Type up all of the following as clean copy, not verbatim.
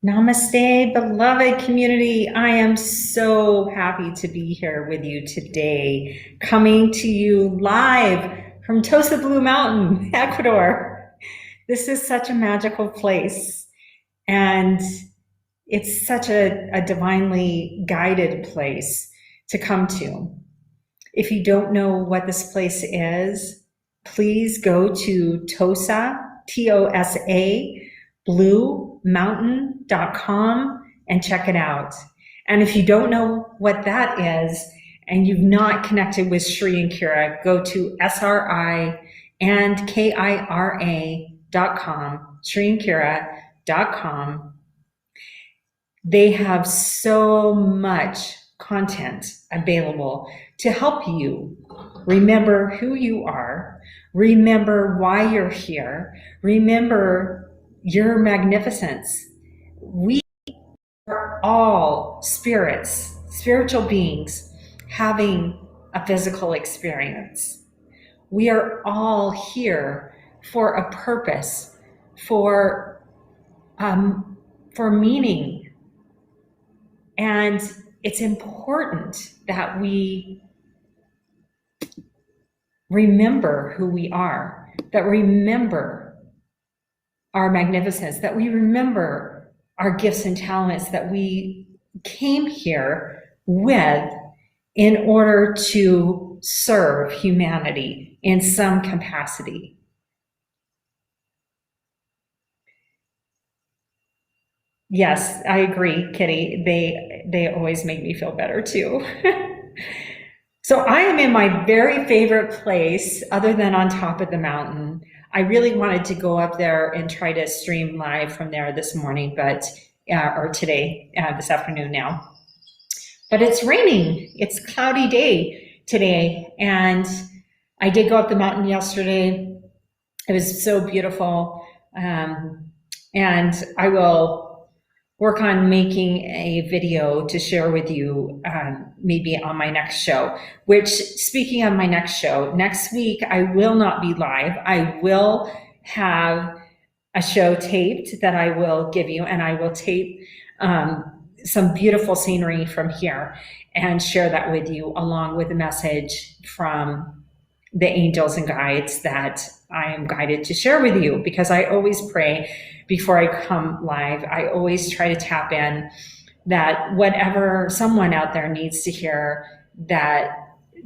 Namaste, beloved community. I am so happy to be here with you today, coming to you live from TOSA Blue Mtn Ecuador. This is such a magical place, and it's such a divinely guided place to come to. If you don't know what this place is, please go to TOSA, TOSA, bluemtn.com and check it out. And if you don't know what that is and you've not connected with Shri and Kira, go to SRI and KIRA.com, shriandkira.com. They have so much content available to help you remember who you are, remember why you're here, remember your magnificence. We are all spirits, spiritual beings having a physical experience. We are all here for a purpose, for meaning. And it's important that we remember who we are, that remember our magnificence, that we remember our gifts and talents that we came here with in order to serve humanity in some capacity. Yes, I agree, Kitty. They always make me feel better too. So I am in my very favorite place other than on top of the mountain. I really wanted to go up there and try to stream live from there this morning, or today, this afternoon now. But it's raining. It's a cloudy day today. And I did go up the mountain yesterday. It was so beautiful. And I will work on making a video to share with you maybe on my next show, which, speaking of my next show, next week I will not be live. I will have a show taped that I will give you, and I will tape some beautiful scenery from here and share that with you, along with a message from the angels and guides that I am guided to share with you, because I always pray before I come live. I always try to tap in that whatever someone out there needs to hear, that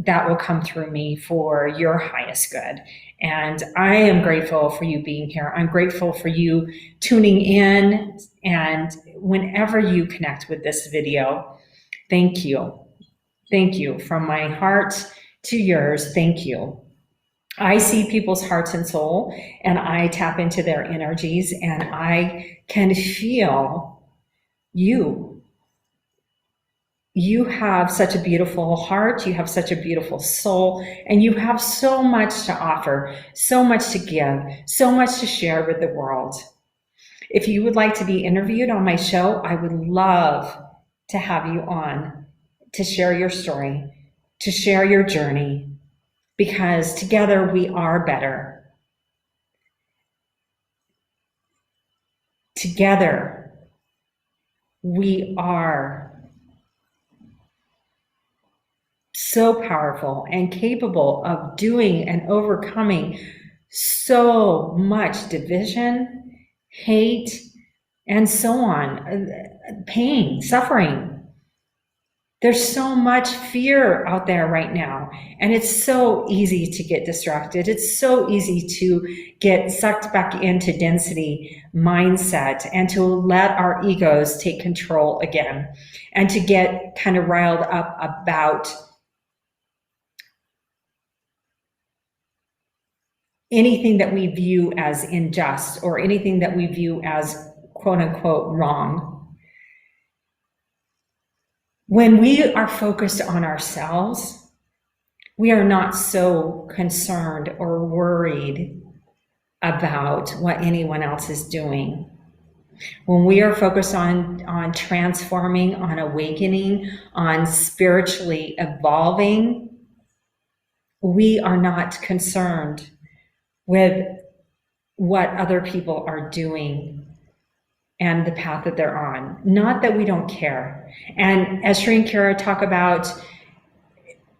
will come through me for your highest good. And I am grateful for you being here. I'm grateful for you tuning in. And whenever you connect with this video, thank you. Thank you from my heart to yours. Thank you. I see people's hearts and soul, and I tap into their energies, and I can feel you. You have such a beautiful heart, you have such a beautiful soul, and you have so much to offer, so much to give, so much to share with the world. If you would like to be interviewed on my show, I would love to have you on to share your story, to share your journey, because together we are better. Together we are so powerful and capable of doing and overcoming so much division, hate, and so on, pain, suffering. There's so much fear out there right now, and it's so easy to get distracted. It's so easy to get sucked back into density mindset and to let our egos take control again, and to get kind of riled up about anything that we view as unjust or anything that we view as quote unquote wrong. When we are focused on ourselves, we are not so concerned or worried about what anyone else is doing. When we are focused on transforming, on awakening, on spiritually evolving, we are not concerned with what other people are doing. and the path that they're on. Not that we don't care. And as Sri and Kara talk about,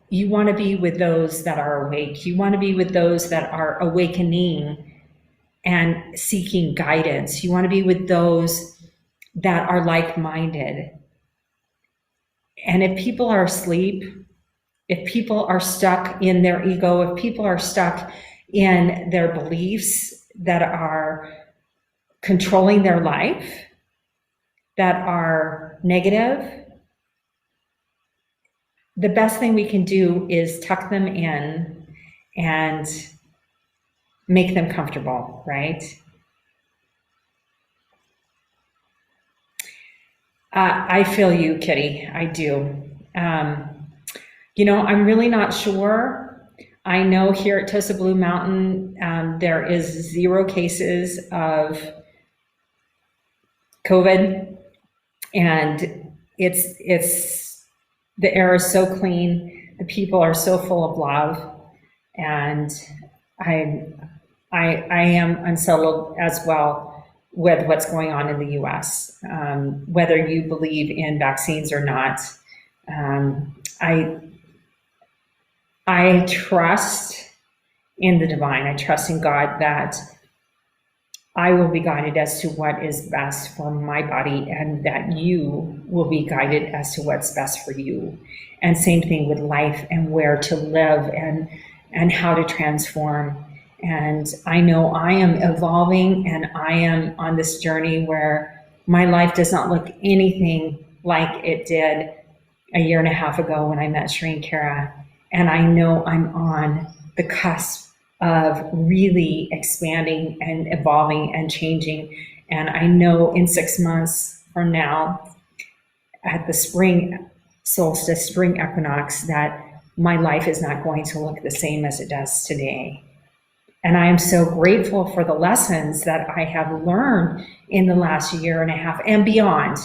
you want to be with those that are awake. You want to be with those that are awakening and seeking guidance. You want to be with those that are like-minded. And if people are asleep, if people are stuck in their ego, if people are stuck in their beliefs that are controlling their life, that are negative, the best thing we can do is tuck them in and make them comfortable, right? I feel you, Kitty. I do. You know, I'm really not sure. I know here at TOSA Blue Mtn, there is 0 cases of COVID, and it's the air is so clean, the people are so full of love, and I am unsettled as well with what's going on in the U.S. Whether you believe in vaccines or not, I trust in the divine. I trust in God that I will be guided as to what is best for my body, and that you will be guided as to what's best for you. And same thing with life and where to live and how to transform. And I know I am evolving, and I am on this journey where my life does not look anything like it did a year and a half ago when I met Sri and Kara. And I know I'm on the cusp of really expanding and evolving and changing. And I know in 6 months from now, at the spring solstice, spring equinox, that my life is not going to look the same as it does today. And I am so grateful for the lessons that I have learned in the last year and a half and beyond,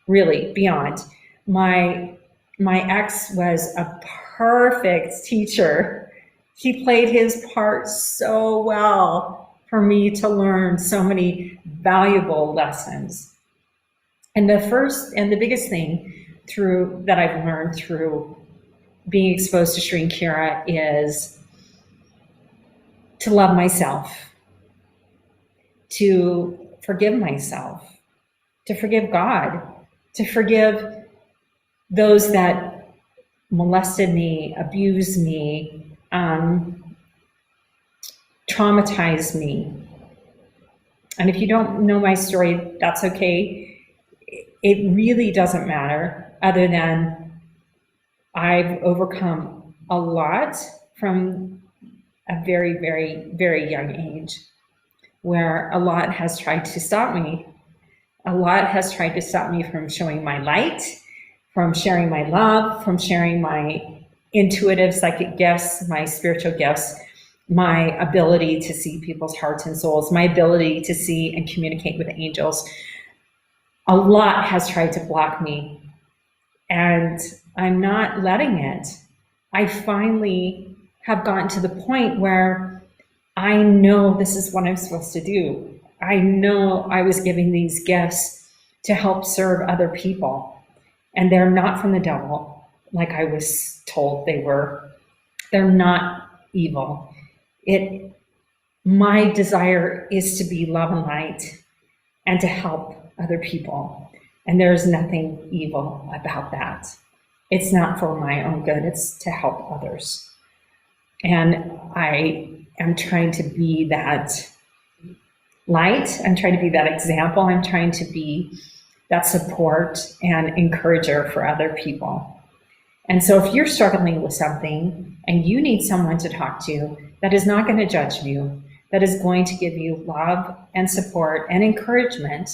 really beyond. My ex was a perfect teacher. He played his part so well for me to learn so many valuable lessons. And the first and the biggest thing that I've learned through being exposed to Sri and Kara is to love myself, to forgive myself, to forgive God, to forgive those that molested me, abused me, traumatized me. And if you don't know my story, that's okay. It really doesn't matter, other than I've overcome a lot from a very, very, very young age, where a lot has tried to stop me. A lot has tried to stop me from showing my light, from sharing my love, from sharing my intuitive psychic gifts, my spiritual gifts, my ability to see people's hearts and souls, my ability to see and communicate with angels. A lot has tried to block me, and I'm not letting it. I finally have gotten to the point where I know this is what I'm supposed to do. I know I was giving these gifts to help serve other people, and they're not from the devil, like I was told they were. They're not evil. My desire is to be love and light and to help other people. And there's nothing evil about that. It's not for my own good, it's to help others. And I am trying to be that light. I'm trying to be that example. I'm trying to be that support and encourager for other people. And so if you're struggling with something and you need someone to talk to that is not going to judge you, that is going to give you love and support and encouragement,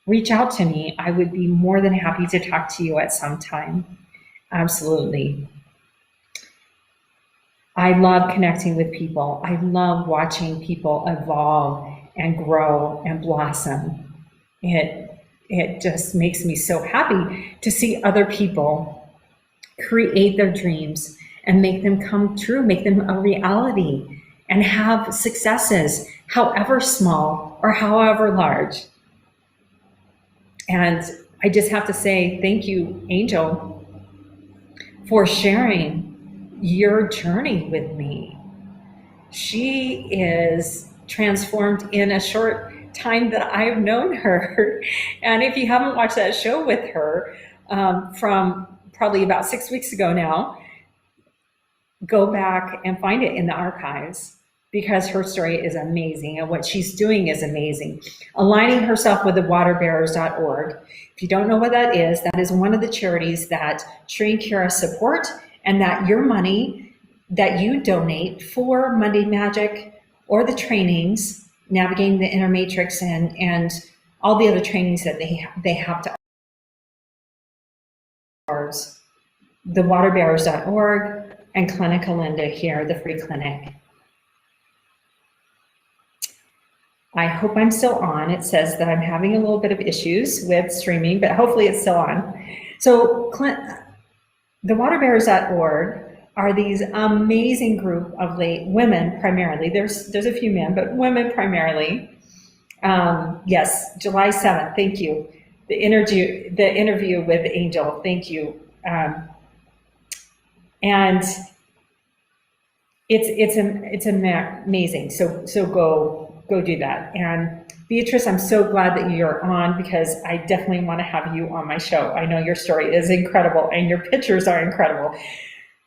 reach out to me. I would be more than happy to talk to you at some time. Absolutely. I love connecting with people. I love watching people evolve and grow and blossom. It just makes me so happy to see other people create their dreams and make them come true, make them a reality, and have successes, however small or however large. And I just have to say thank you, Angel, for sharing your journey with me. She is transformed in a short time that I've known her. And if you haven't watched that show with her from probably about 6 weeks ago now, go back and find it in the archives, because her story is amazing and what she's doing is amazing. Aligning herself with the waterbearers.org. If you don't know what that is one of the charities that Sri and Kira support, and that your money that you donate for Monday Magic or the trainings, navigating the inner matrix and all the other trainings that they have to ours, the waterbearers.org and Clinic Alinda here, the free clinic. I hope I'm still on. It says that I'm having a little bit of issues with streaming, but hopefully it's still on. So the waterbearers.org are these amazing group of women primarily. There's a few men, but women primarily. Yes, July 7th, thank you. The interview with Angel, thank you. And it's amazing. So go do that. And Beatrice, I'm so glad that you're on, because I definitely want to have you on my show. I know your story is incredible and your pictures are incredible.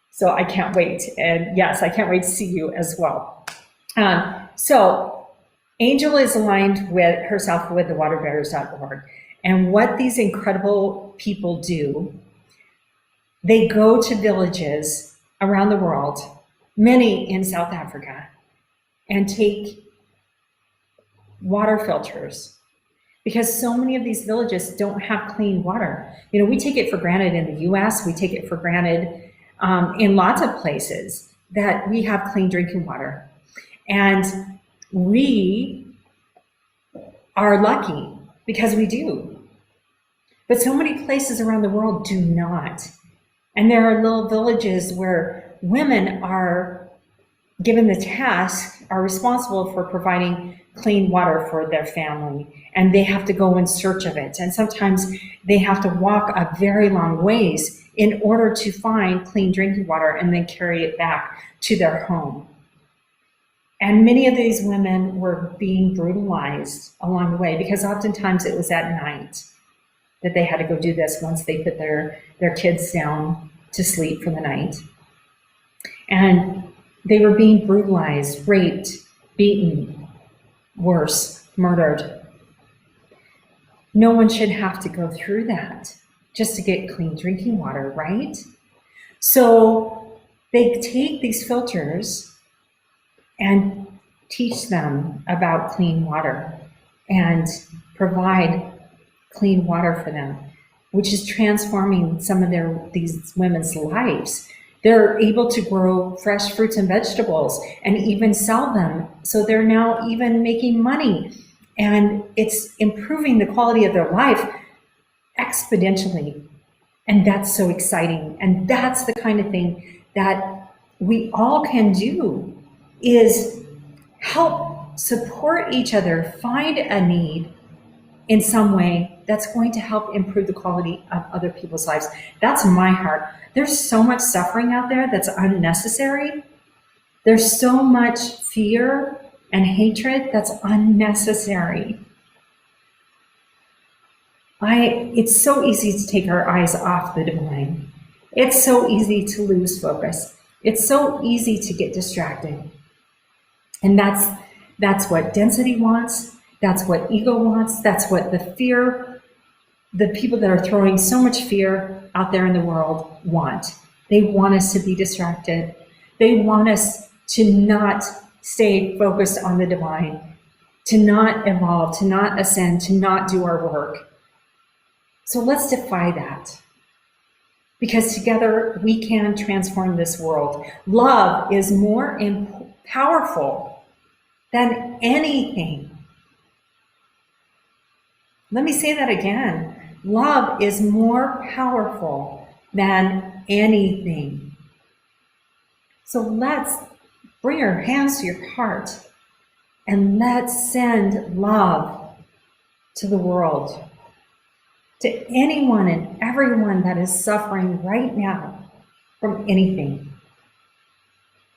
So I can't wait. And yes, I can't wait to see you as well. So Angel is aligned with herself with the waterbearers.org. And what these incredible people do, they go to villages around the world, many in South Africa, and take water filters, because so many of these villages don't have clean water. You know, we take it for granted in the US, we take it for granted in lots of places that we have clean drinking water. And we are lucky because we do. But so many places around the world do not. And there are little villages where women are given the task, are responsible for providing clean water for their family, and they have to go in search of it. And sometimes they have to walk a very long ways in order to find clean drinking water and then carry it back to their home. And many of these women were being brutalized along the way, because oftentimes it was at night that they had to go do this once they put their kids down to sleep for the night. And they were being brutalized, raped, beaten, worse, murdered. No one should have to go through that just to get clean drinking water, right? So they take these filters and teach them about clean water and provide clean water for them, which is transforming some of these women's lives. They're able to grow fresh fruits and vegetables and even sell them. So they're now even making money, and it's improving the quality of their life exponentially. And that's so exciting. And that's the kind of thing that we all can do, is help support each other, find a need in some way that's going to help improve the quality of other people's lives. That's my heart. There's so much suffering out there that's unnecessary. There's so much fear and hatred that's unnecessary. It's so easy to take our eyes off the divine. It's so easy to lose focus. It's so easy to get distracted. And that's what density wants. That's what ego wants. That's what the people that are throwing so much fear out there in the world want. They want us to be distracted. They want us to not stay focused on the divine, to not evolve, to not ascend, to not do our work. So let's defy that, because together we can transform this world. Love is more powerful than anything. Let me say that again. Love is more powerful than anything. So let's bring our hands to your heart and let's send love to the world. to anyone and everyone that is suffering right now from anything.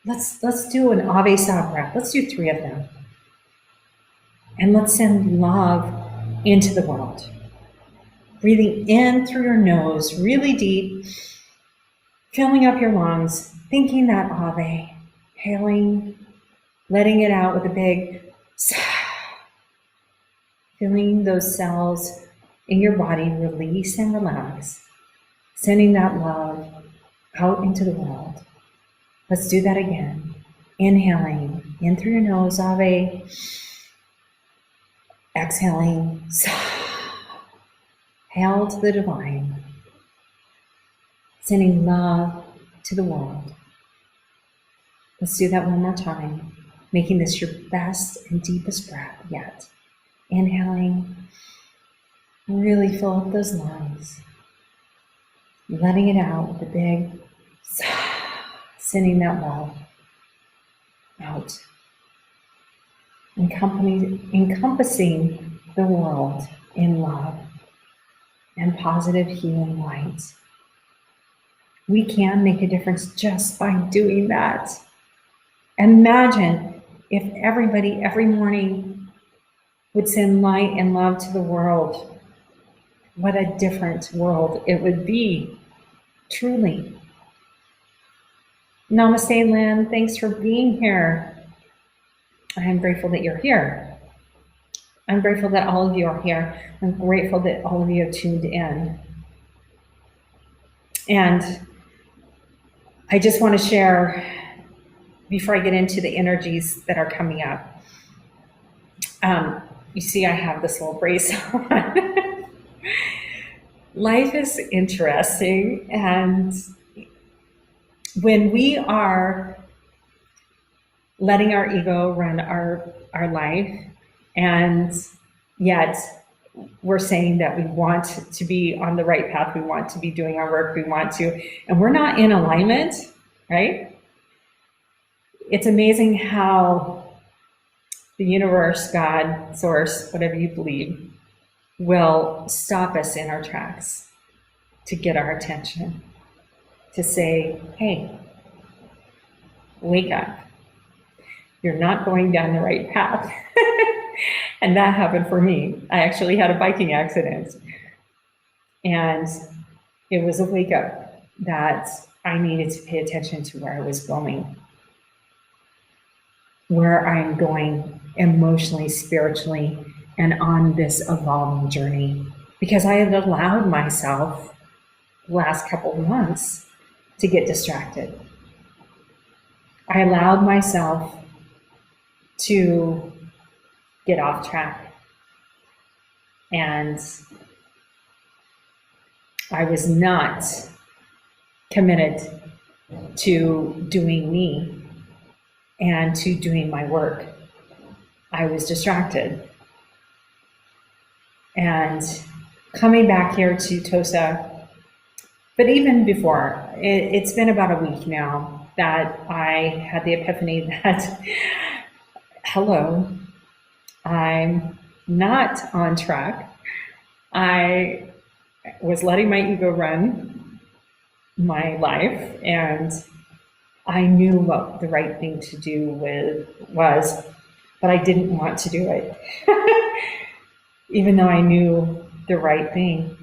Let's do an Ave Sa breath. Let's do 3 of them. And let's send love into the world. Breathing in through your nose, really deep, filling up your lungs, thinking that Ave, hailing, letting it out with a big sigh, feeling those cells in your body release and relax, sending that love out into the world. Let's do that again. Inhaling in through your nose, Ave. Exhaling, hail to the divine, sending love to the world. Let's do that one more time, making this your best and deepest breath yet. Inhaling, really fill up those lungs, letting it out with a big sending that love out. Encompassing the world in love and positive healing light. We can make a difference just by doing that. Imagine if everybody every morning would send light and love to the world. What a different world it would be, truly. Namaste, Lynn. Thanks for being here. I am grateful that you're here. I'm grateful that all of you are here. I'm grateful that all of you have tuned in. And I just want to share, before I get into the energies that are coming up, you see I have this little brace on. Life is interesting, and when we are letting our ego run our life, and yet we're saying that we want to be on the right path, we want to be doing our work, we want to, and we're not in alignment, right? It's amazing how the universe, God, source, whatever you believe, will stop us in our tracks to get our attention, to say, hey, wake up. You're not going down the right path. And that happened for me. I actually had a biking accident. And it was a wake up that I needed to pay attention to where I was going, where I'm going emotionally, spiritually, and on this evolving journey. Because I had allowed myself the last couple of months to get distracted. I allowed myself to get off track. And I was not committed to doing me and to doing my work. I was distracted. And coming back here to TOSA, but even before, it's been about a week now that I had the epiphany that, hello, I'm not on track. I was letting my ego run my life, and I knew what the right thing to do was, but I didn't want to do it. Even though I knew the right thing,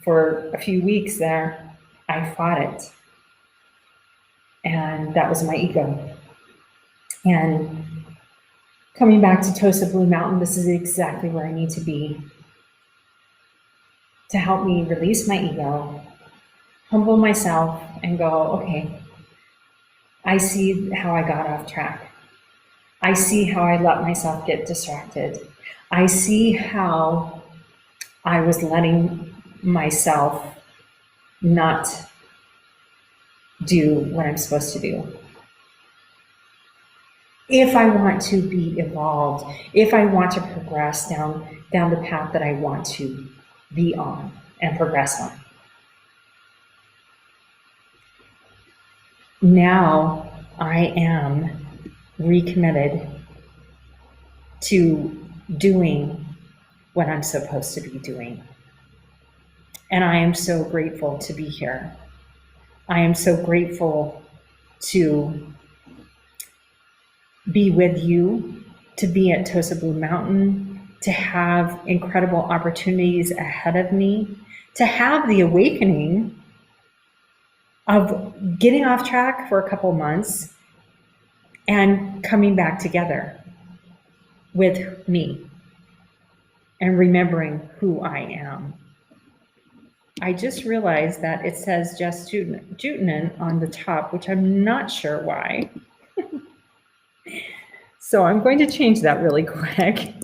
for a few weeks there, I fought it. And that was my ego. And coming back to TOSA Blue Mountain, this is exactly where I need to be to help me release my ego, humble myself, and go, okay, I see how I got off track. I see how I let myself get distracted. I see how I was letting myself not do what I'm supposed to do. If I want to be evolved, if I want to progress down the path that I want to be on and progress on. Now I am recommitted to doing what I'm supposed to be doing. And I am so grateful to be here. I am so grateful to be with you, to be at TOSA Blue Mountain, to have incredible opportunities ahead of me, to have the awakening of getting off track for a couple months and coming back together with me and remembering who I am. I just realized that it says Jess Jutinen on the top, which I'm not sure why. So I'm going to change that really quick.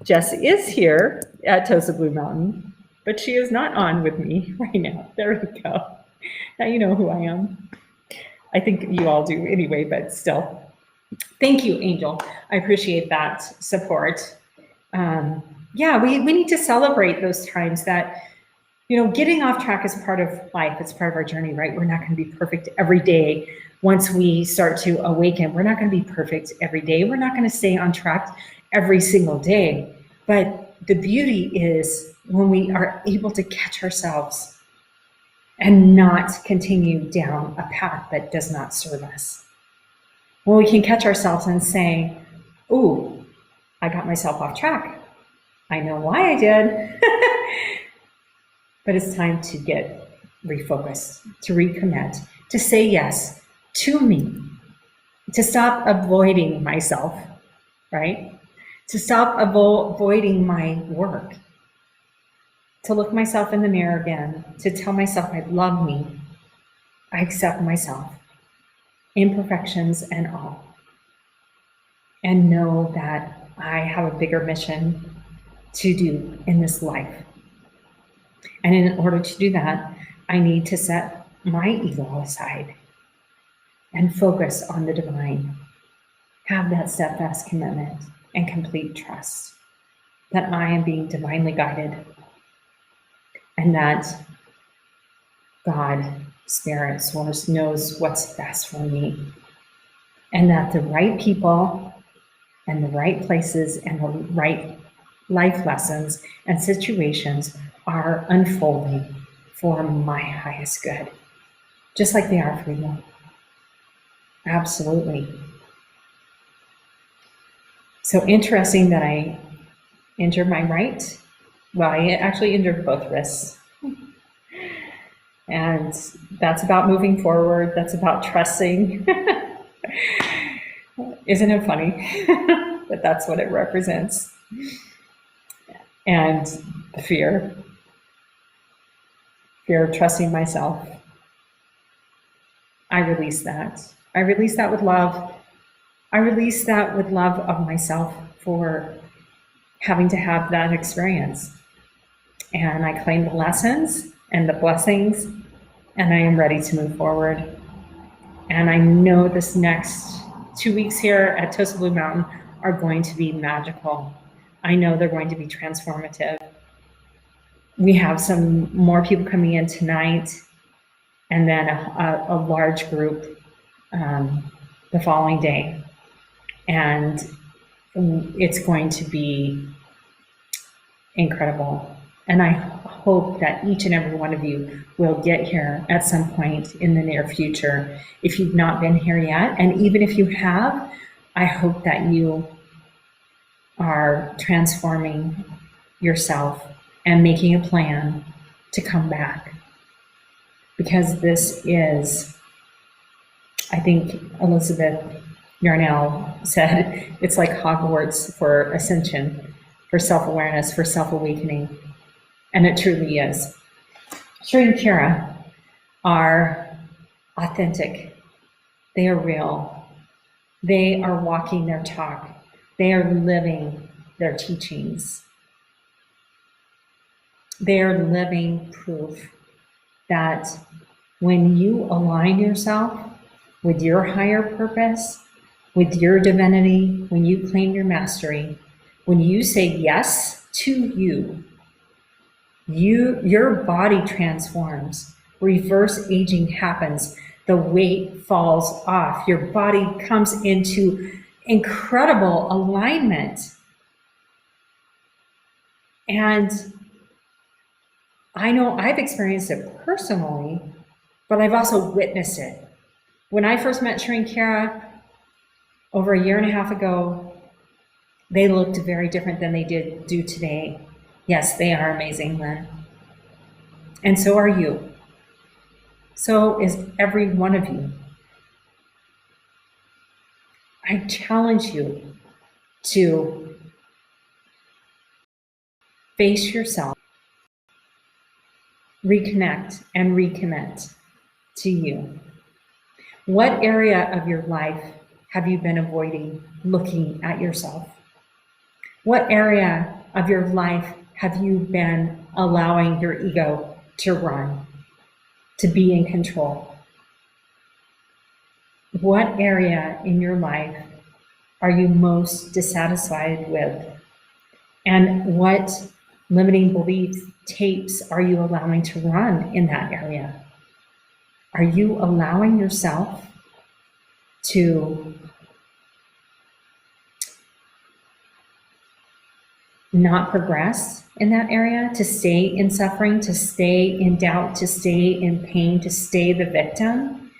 Jess is here at TOSA Blue Mountain, but she is not on with me right now. There we go. Now you know who I am. I think you all do anyway, but still. Thank you, Angel. I appreciate that support. Yeah, we need to celebrate those times that, you know, getting off track is part of life. It's part of our journey, right? We're not going to be perfect every day. Once we start to awaken, we're not going to be perfect every day. We're not going to stay on track every single day. But the beauty is when we are able to catch ourselves and not continue down a path that does not serve us. When we can catch ourselves and say, ooh, I got myself off track. I know why I did. But it's time to get refocused, to recommit, to say yes to me, to stop avoiding myself, right? To stop avoiding my work, to look myself in the mirror again, to tell myself I love me, I accept myself, imperfections and all, and know that I have a bigger mission to do in this life. And in order to do that, I need to set my ego aside and focus on the divine. Have that steadfast commitment and complete trust that I am being divinely guided and that God, Spirit, Source knows what's best for me, and that the right people and the right places and the right life lessons and situations are unfolding for my highest good, just like they are for you. Absolutely. So interesting that I injured my right. Well, I actually injured both wrists. And that's about moving forward. That's about trusting. Isn't it funny? But that's what it represents. And the fear of trusting myself. I release that. I release that with love. I release that with love of myself for having to have that experience. And I claim the lessons and the blessings, and I am ready to move forward. And I know this next 2 weeks here at TOSA Blue Mountain are going to be magical. I know they're going to be transformative. We have some more people coming in tonight, and then a large group the following day. And it's going to be incredible. And I hope that each and every one of you will get here at some point in the near future. If you've not been here yet, and even if you have, I hope that you are transforming yourself and making a plan to come back. Because this is, I think Elizabeth Yarnell said, it's like Hogwarts for ascension, for self-awareness, for self-awakening. And it truly is. Sri and Kira are authentic. They are real. They are walking their talk. They are living their teachings. They are living proof that when you align yourself with your higher purpose, with your divinity, when you claim your mastery, when you say yes to you, your body transforms. Reverse aging happens. The weight falls off. Your body comes into incredible alignment. And I know I've experienced it personally, but I've also witnessed it. When I first met Sri and Kara over a year and a half ago, they looked very different than they do today. Yes, they are amazing, Lynn. And so are you. So is every one of you. I challenge you to face yourself, reconnect, and recommit to you. What area of your life have you been avoiding looking at yourself? What area of your life have you been allowing your ego to run, to be in control? What area in your life are you most dissatisfied with? And what limiting belief tapes are you allowing to run in that area? Are you allowing yourself to not progress in that area, to stay in suffering, to stay in doubt, to stay in pain, to stay the victim?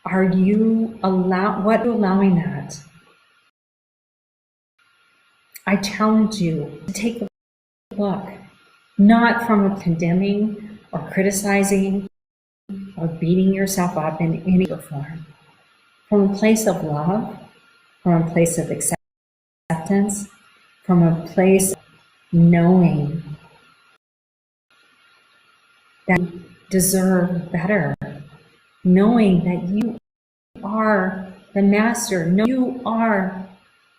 Are you allowing that? I challenge you to take a look, not from a condemning or criticizing or beating yourself up in any form. From a place of love, from a place of acceptance, from a place of knowing that you deserve better, knowing that you are the master, you are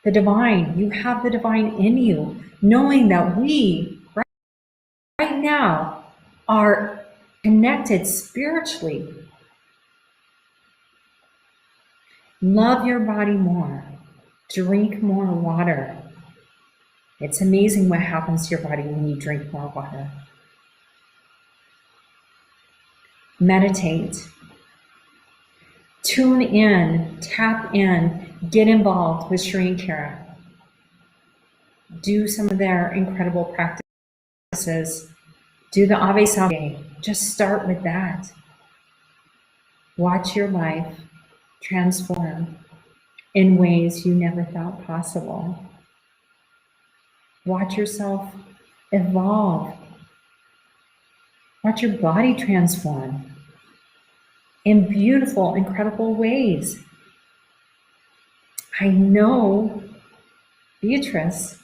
the divine, you have the divine in you, knowing that we right now are connected spiritually. Love your body more. Drink more water. It's amazing what happens to your body when you drink more water. Meditate. Tune in, tap in, get involved with Sri and Kara. Do some of their incredible practices. Do the Ave Salve. Just start with that. Watch your life transform in ways you never thought possible. Watch yourself evolve. Watch your body transform in beautiful, incredible ways. I know Beatrice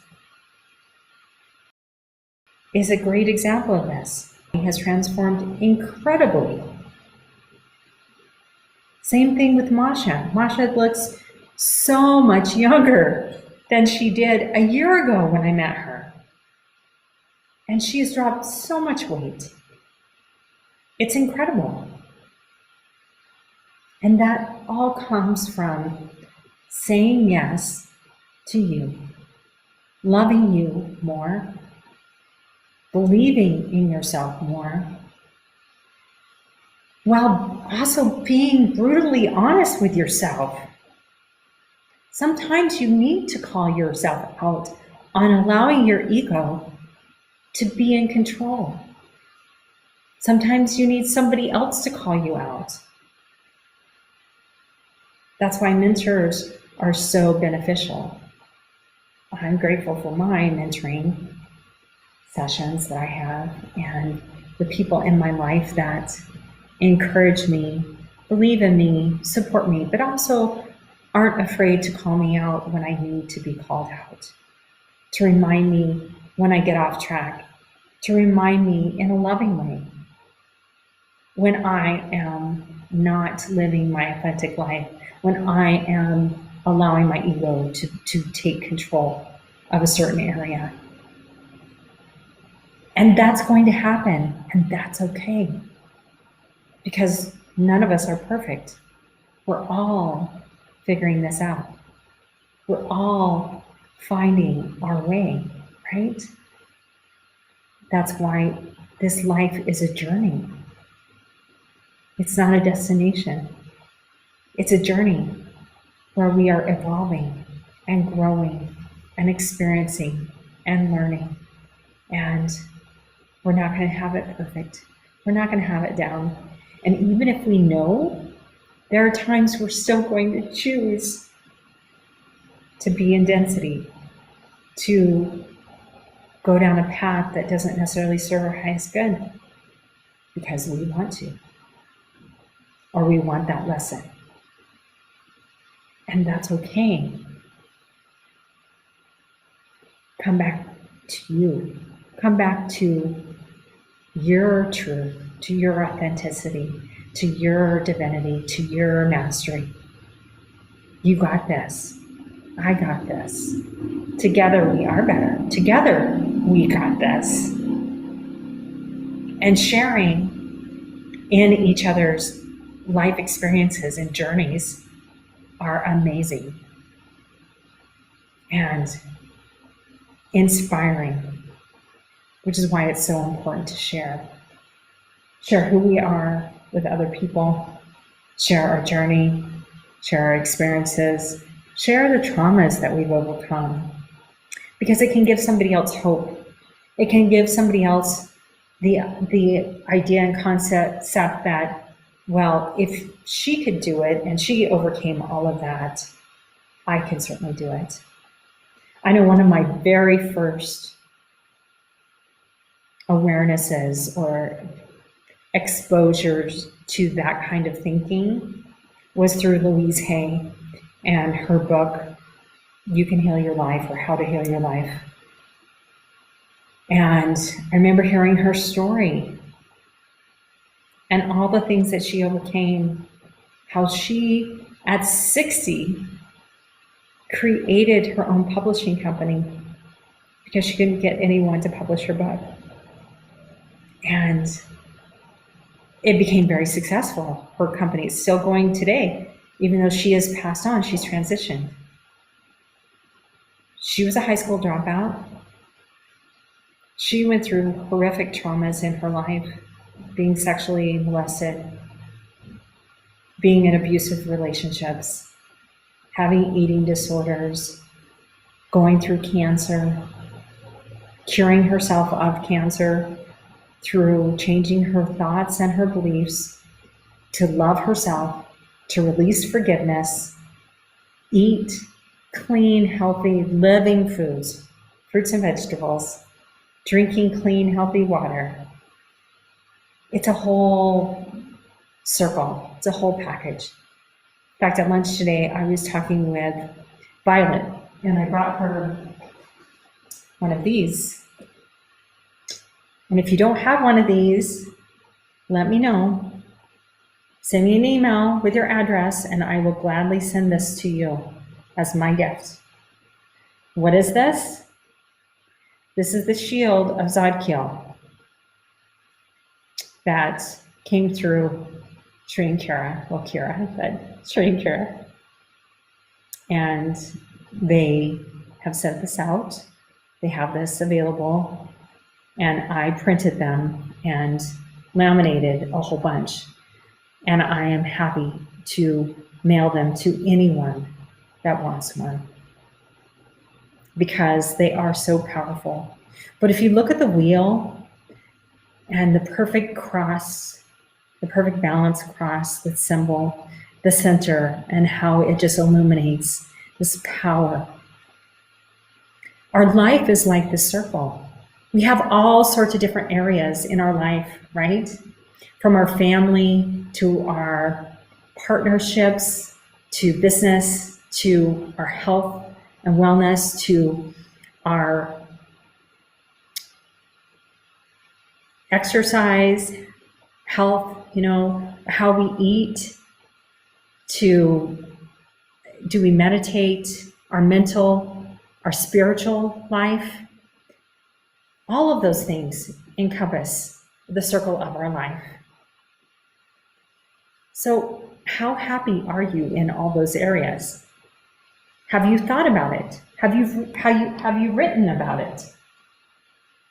is a great example of this. He has transformed incredibly. Same thing with Masha. Masha looks so much younger than she did a year ago when I met her. And she's dropped so much weight. It's incredible. And that all comes from saying yes to you, loving you more, believing in yourself more, while also being brutally honest with yourself. Sometimes you need to call yourself out on allowing your ego to be in control. Sometimes you need somebody else to call you out. That's why mentors are so beneficial. I'm grateful for my mentoring sessions that I have and the people in my life that encourage me, believe in me, support me, but also aren't afraid to call me out when I need to be called out, to remind me when I get off track, to remind me in a loving way when I am not living my authentic life, when I am allowing my ego to take control of a certain area. And that's going to happen, and that's okay. Because none of us are perfect. We're all figuring this out. We're all finding our way, right? That's why this life is a journey. It's not a destination. It's a journey where we are evolving and growing and experiencing and learning. And we're not going to have it perfect. We're not going to have it down. And even if we know, there are times we're still going to choose to be in density, to go down a path that doesn't necessarily serve our highest good because we want to, or we want that lesson. And that's okay. Come back to you. Come back to your truth, to your authenticity, to your divinity, to your mastery. You got this. I got this. Together we are better. Together we got this. And sharing in each other's life experiences and journeys are amazing and inspiring, which is why it's so important to share. Share who we are with other people, share our journey, share our experiences, share the traumas that we've overcome, because it can give somebody else hope. It can give somebody else the idea and concept that, well, if she could do it and she overcame all of that, I can certainly do it. I know one of my very first awarenesses or exposures to that kind of thinking was through Louise Hay and her book, You Can Heal Your Life, or How to Heal Your Life. And I remember hearing her story and all the things that she overcame, how she, at 60, created her own publishing company because she couldn't get anyone to publish her book. And it became very successful. Her company is still going today, even though she has passed on, she's transitioned. She was a high school dropout. She went through horrific traumas in her life, being sexually molested, being in abusive relationships, having eating disorders, going through cancer, curing herself of cancer through changing her thoughts and her beliefs, to love herself, to release forgiveness, eat clean, healthy, living foods, fruits and vegetables, drinking clean, healthy water. It's a whole circle. It's a whole package. In fact, at lunch today, I was talking with Violet, and I brought her one of these. And if you don't have one of these, let me know. Send me an email with your address, and I will gladly send this to you as my gift. What is this? This is the shield of Zodkiel that came through Sri and Kira. Well, Kira, but Sri and Kira. And they have sent this out. They have this available. And I printed them and laminated a whole bunch. And I am happy to mail them to anyone that wants one, because they are so powerful. But if you look at the wheel and the perfect cross, the perfect balance cross with symbol, the center, and how it just illuminates this power. Our life is like this circle. We have all sorts of different areas in our life, right? From our family to our partnerships, to business, to our health and wellness, to our exercise, health, how we eat, to do we meditate, our mental, our spiritual life. All of those things encompass the circle of our life. So how happy are you in all those areas? Have you thought about it? Have you written about it?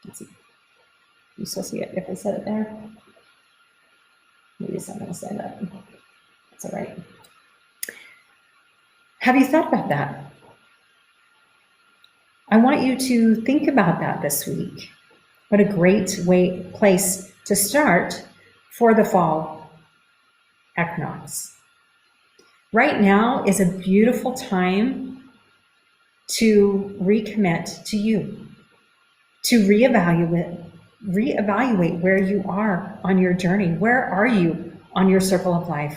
Let's see. You still see it if I said it there? Maybe it's not going to stand up. That's all right. Have you thought about that? I want you to think about that this week. What a great place to start for the fall equinox. Right now is a beautiful time to recommit to you, to reevaluate where you are on your journey. Where are you on your circle of life?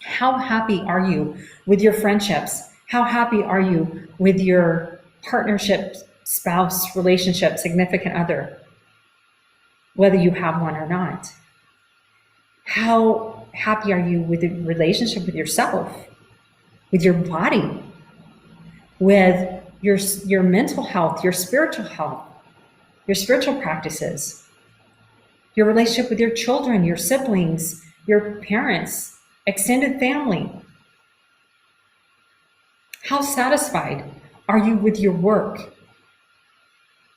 How happy are you with your friendships? How happy are you with your partnership, spouse, relationship, significant other, whether you have one or not? How happy are you with the relationship with yourself, with your body, with your mental health, your spiritual health, your spiritual practices, your relationship with your children, your siblings, your parents, extended family? How satisfied are you with your work?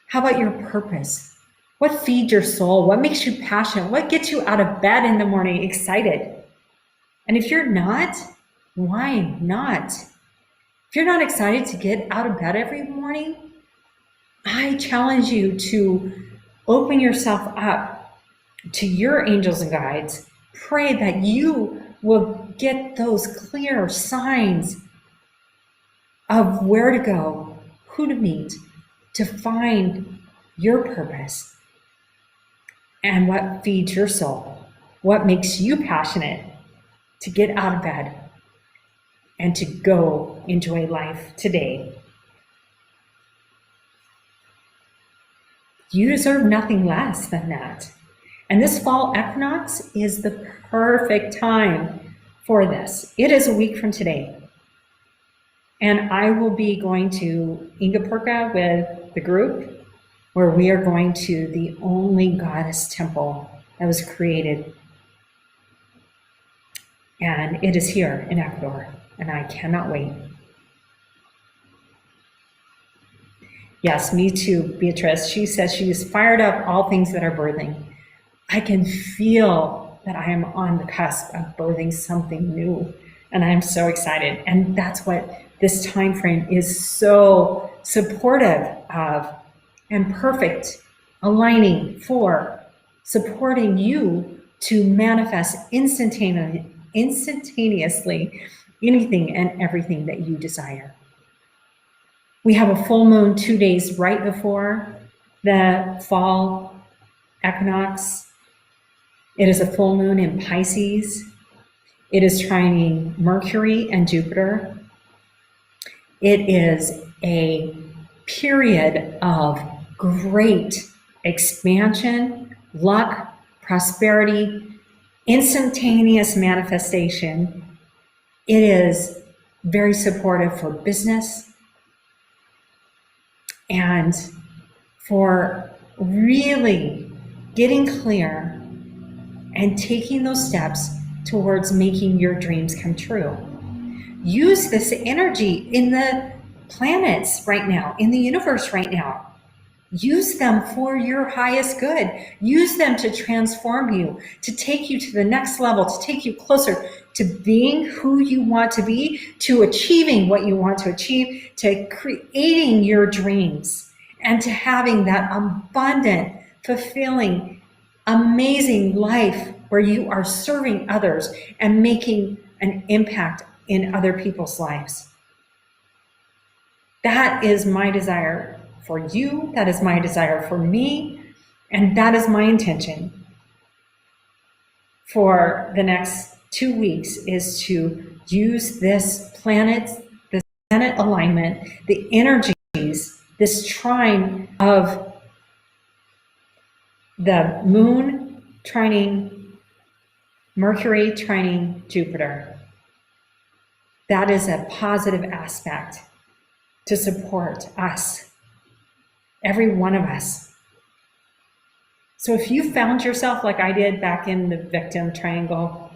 How about your purpose? What feeds your soul? What makes you passionate? What gets you out of bed in the morning excited? And if you're not, why not? If you're not excited to get out of bed every morning, I challenge you to open yourself up to your angels and guides. Pray that you will get those clear signs of where to go, who to meet, to find your purpose and what feeds your soul, what makes you passionate to get out of bed and to go enjoy life today. You deserve nothing less than that. And this fall equinox is the perfect time for this. It is a week from today. And I will be going to Ingapurka with the group, where we are going to the only goddess temple that was created. And it is here in Ecuador, and I cannot wait. Yes, me too, Beatrice. She says she is fired up, all things that are birthing. I can feel that I am on the cusp of birthing something new, and I am so excited. And that's what this time frame is so supportive of, and perfect, aligning for, supporting you to manifest instantaneously anything and everything that you desire. We have a full moon 2 days right before the fall equinox. It is a full moon in Pisces. It is trining Mercury and Jupiter. It is a period of great expansion, luck, prosperity, instantaneous manifestation. It is very supportive for business and for really getting clear and taking those steps towards making your dreams come true. Use this energy in the planets right now, in the universe right now. Use them for your highest good. Use them to transform you, to take you to the next level, to take you closer to being who you want to be, to achieving what you want to achieve, to creating your dreams, and to having that abundant, fulfilling, amazing life where you are serving others and making an impact in other people's lives. That is my desire for you. That is my desire for me. And that is my intention for the next 2 weeks, is to use this planet alignment, the energies, this trine of the moon trining Mercury, trining Jupiter. That is a positive aspect to support us, every one of us. So if you found yourself like I did back in the victim triangle,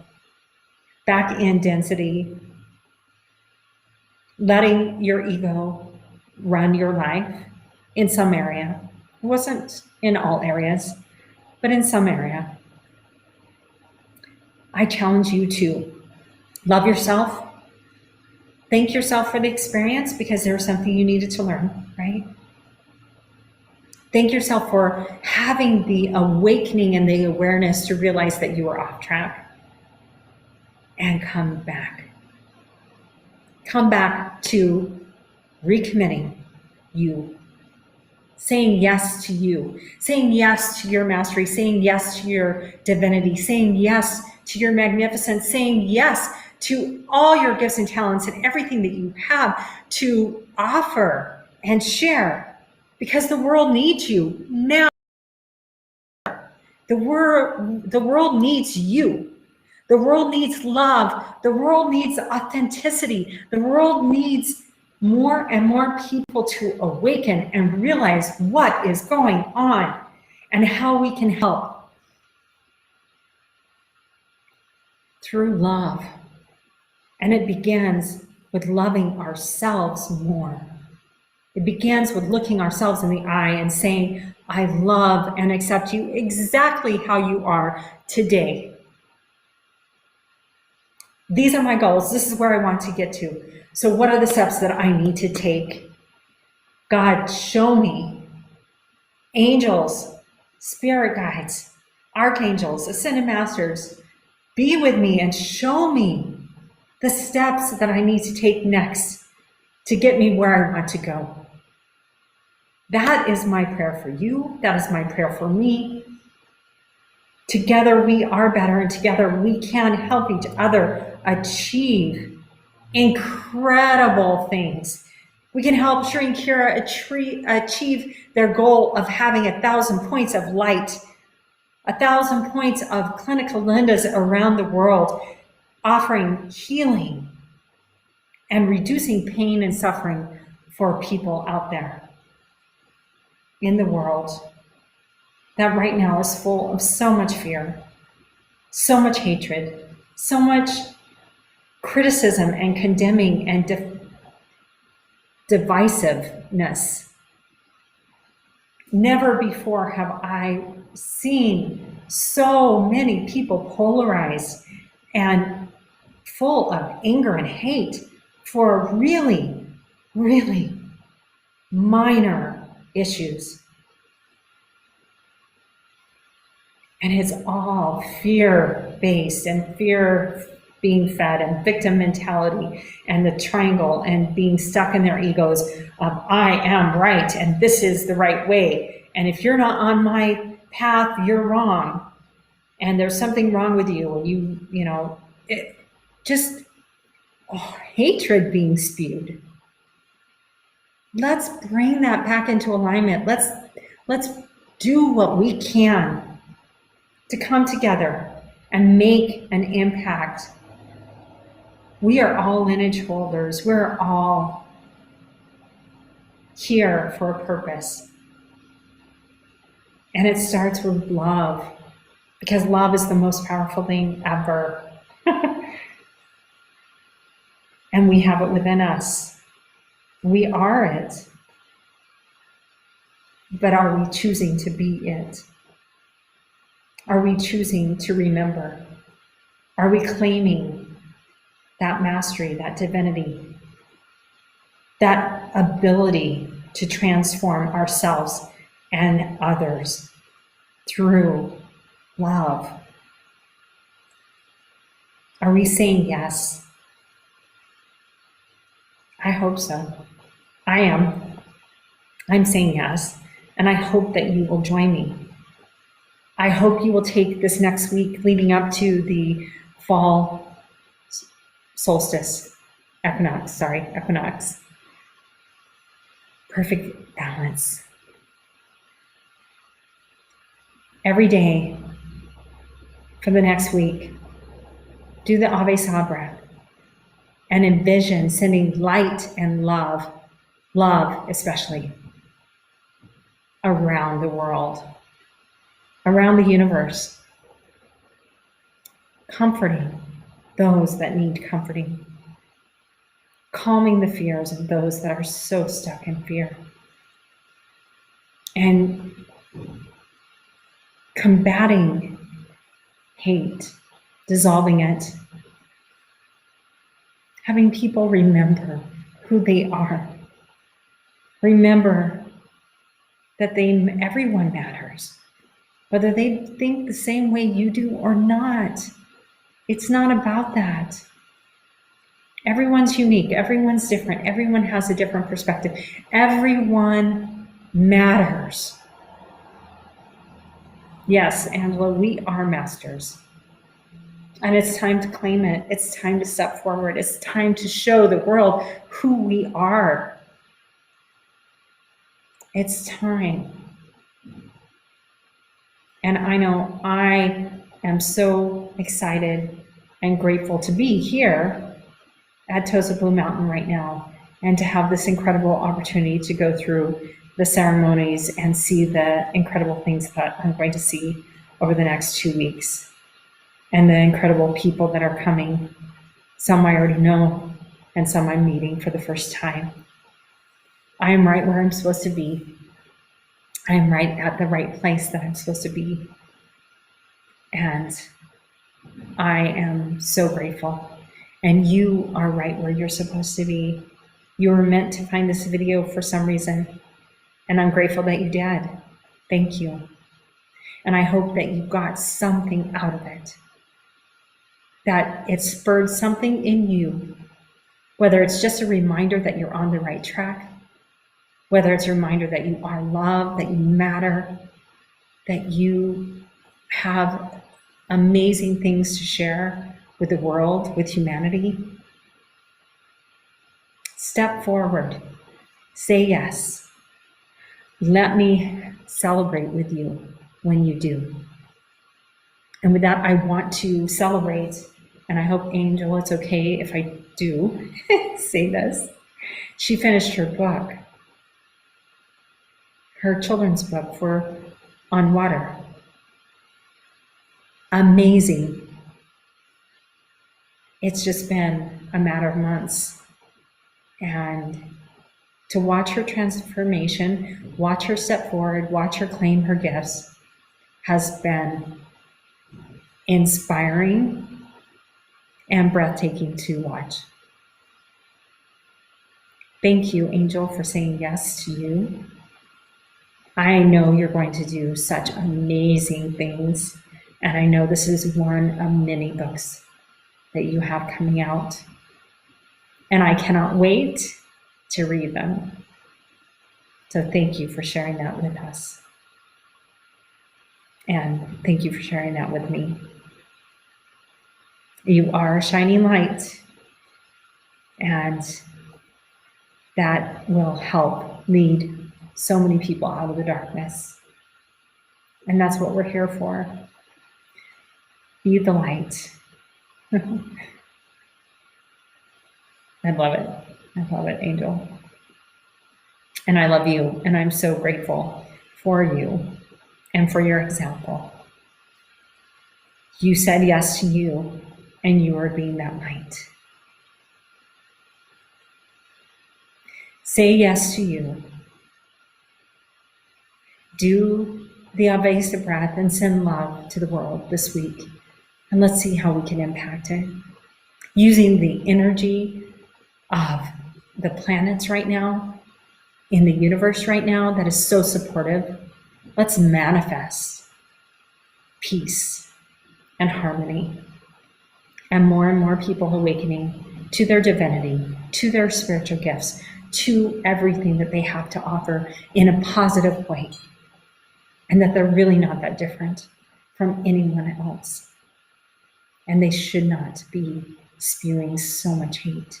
back in density, letting your ego run your life in some area, it wasn't in all areas, but in some area, I challenge you to love yourself, thank yourself for the experience, because there was something you needed to learn, right? Thank yourself for having the awakening and the awareness to realize that you were off track. And come back. Come back to recommitting you. Saying yes to you. Saying yes to your mastery. Saying yes to your divinity. Saying yes to your magnificence. Saying yes to all your gifts and talents and everything that you have to offer and share. Because the world needs you now. The world needs you. The world needs love. The world needs authenticity. The world needs more and more people to awaken and realize what is going on and how we can help through love. And it begins with loving ourselves more. It begins with looking ourselves in the eye and saying, I love and accept you exactly how you are today. These are my goals. This is where I want to get to. So what are the steps that I need to take? God, show me. Angels, spirit guides, archangels, ascended masters, be with me and show me the steps that I need to take next to get me where I want to go. That is my prayer for you. That is my prayer for me. Together we are better, and together we can help each other achieve incredible things. We can help Shri and Kira achieve their goal of having 1,000 points of light, 1,000 points of clinical Lindas around the world, offering healing and reducing pain and suffering for people out there in the world that right now is full of so much fear, so much hatred, so much criticism and condemning and divisiveness. Never before have I seen so many people polarized and full of anger and hate for really, really minor issues. And it's all fear-based and fear being fed and victim mentality and the triangle and being stuck in their egos of I am right and this is the right way. And if you're not on my path, you're wrong. And there's something wrong with you. And you know, hatred being spewed. Let's bring that back into alignment. Let's do what we can to come together and make an impact. We are all lineage holders. We're all here for a purpose. And it starts with love, because love is the most powerful thing ever. And we have it within us. We are it. But are we choosing to be it? Are we choosing to remember? Are we claiming that mastery, that divinity, that ability to transform ourselves and others through love? Are we saying yes? I hope so. I am. I'm saying yes, and I hope that you will join me. I hope you will take this next week leading up to the fall solstice, equinox. Perfect balance. Every day for the next week, do the Ave Sa breath and envision sending light and love especially, around the world, around the universe, comforting those that need comforting, calming the fears of those that are so stuck in fear, and combating hate, dissolving it, having people remember who they are, remember that everyone matters, whether they think the same way you do or not. It's not about that. Everyone's unique, everyone's different, everyone has a different perspective. Everyone matters. Yes, Angela, we are masters. And it's time to claim it. It's time to step forward. It's time to show the world who we are. It's time. And I know I am so excited and grateful to be here at TOSA Blue Mountain right now and to have this incredible opportunity to go through the ceremonies and see the incredible things that I'm going to see over the next 2 weeks and the incredible people that are coming. Some I already know and some I'm meeting for the first time. I am right where I'm supposed to be. I am right at the right place that I'm supposed to be. And I am so grateful. And you are right where you're supposed to be. You were meant to find this video for some reason. And I'm grateful that you did. Thank you. And I hope that you got something out of it. That it spurred something in you. Whether it's just a reminder that you're on the right track. Whether it's a reminder that you are loved, that you matter, that you have amazing things to share with the world, with humanity. Step forward. Say yes. Let me celebrate with you when you do. And with that, I want to celebrate, and I hope, Angel, it's okay if I do say this. She finished her book. Her children's book on water. Amazing. It's just been a matter of months. And to watch her transformation, watch her step forward, watch her claim her gifts has been inspiring and breathtaking to watch. Thank you, Angel, for saying yes to you. I know you're going to do such amazing things, and I know this is one of many books that you have coming out, and I cannot wait to read them. So thank you for sharing that with us, and thank you for sharing that with me. You are a shining light, and that will help lead so many people out of the darkness. And that's what we're here for. Be the light. I love it. I love it, Angel. And I love you. And I'm so grateful for you and for your example. You said yes to you, and you are being that light. Say yes to you. Do the evasive breath and send love to the world this week. And let's see how we can impact it. Using the energy of the planets right now, in the universe right now that is so supportive, let's manifest peace and harmony. And more people awakening to their divinity, to their spiritual gifts, to everything that they have to offer in a positive way. And that they're really not that different from anyone else. And they should not be spewing so much hate.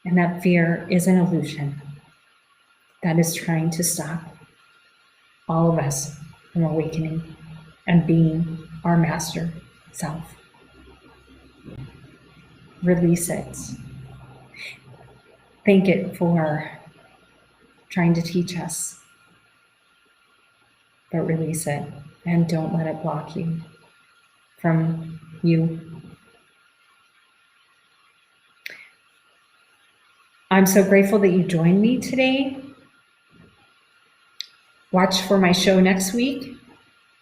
And that fear is an illusion that is trying to stop all of us from awakening and being our master self. Release it. Thank it for trying to teach us. But release it and don't let it block you from you. I'm so grateful that you joined me today. Watch for my show next week.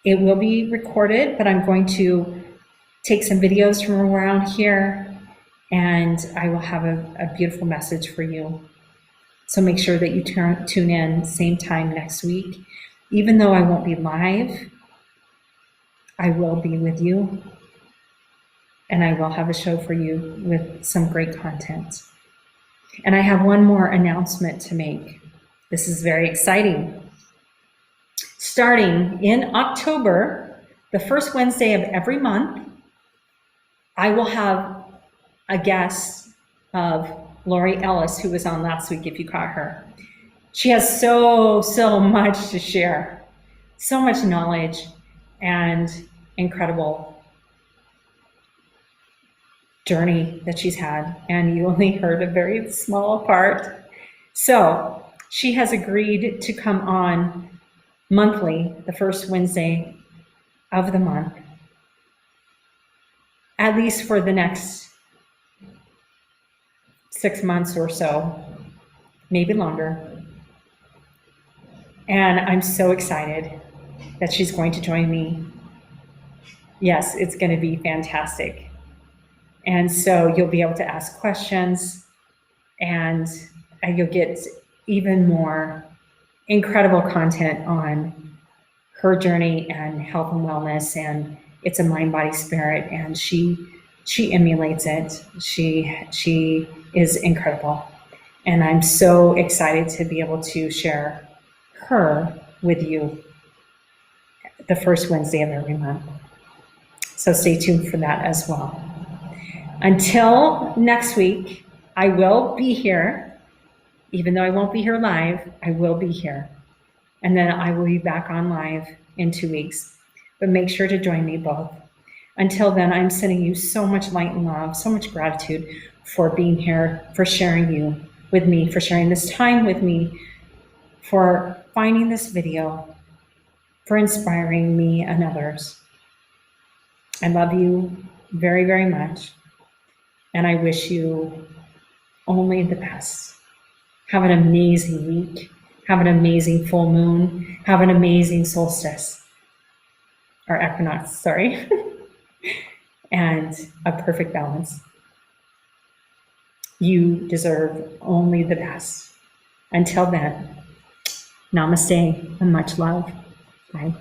It will be recorded, but I'm going to take some videos from around here, and I will have a beautiful message for you. So make sure that you tune in same time next week. Even though I won't be live, I will be with you, and I will have a show for you with some great content. And I have one more announcement to make. This is very exciting. Starting in October, the first Wednesday of every month, I will have a guest of Lori Ellis, who was on last week, if you caught her. She has so much to share, so much knowledge and incredible journey that she's had, and you only heard a very small part. So she has agreed to come on monthly, the first Wednesday of the month, at least for the next 6 months or so, maybe longer. And I'm so excited that she's going to join me. Yes, it's going to be fantastic. And so you'll be able to ask questions, and you'll get even more incredible content on her journey and health and wellness. And it's a mind, body, spirit, and she emulates it. She is incredible. And I'm so excited to be able to share her with you the first Wednesday of every month. So stay tuned for that as well. Until next week, I will be here. Even though I won't be here live, I will be here. And then I will be back on live in 2 weeks. But make sure to join me both. Until then, I'm sending you so much light and love, so much gratitude for being here, for sharing you with me, for sharing this time with me, for finding this video, for inspiring me and others. I love you very, very much. And I wish you only the best. Have an amazing week. Have an amazing full moon. Have an amazing solstice. Or equinox, sorry. And a perfect balance. You deserve only the best. Until then, namaste and much love. Bye.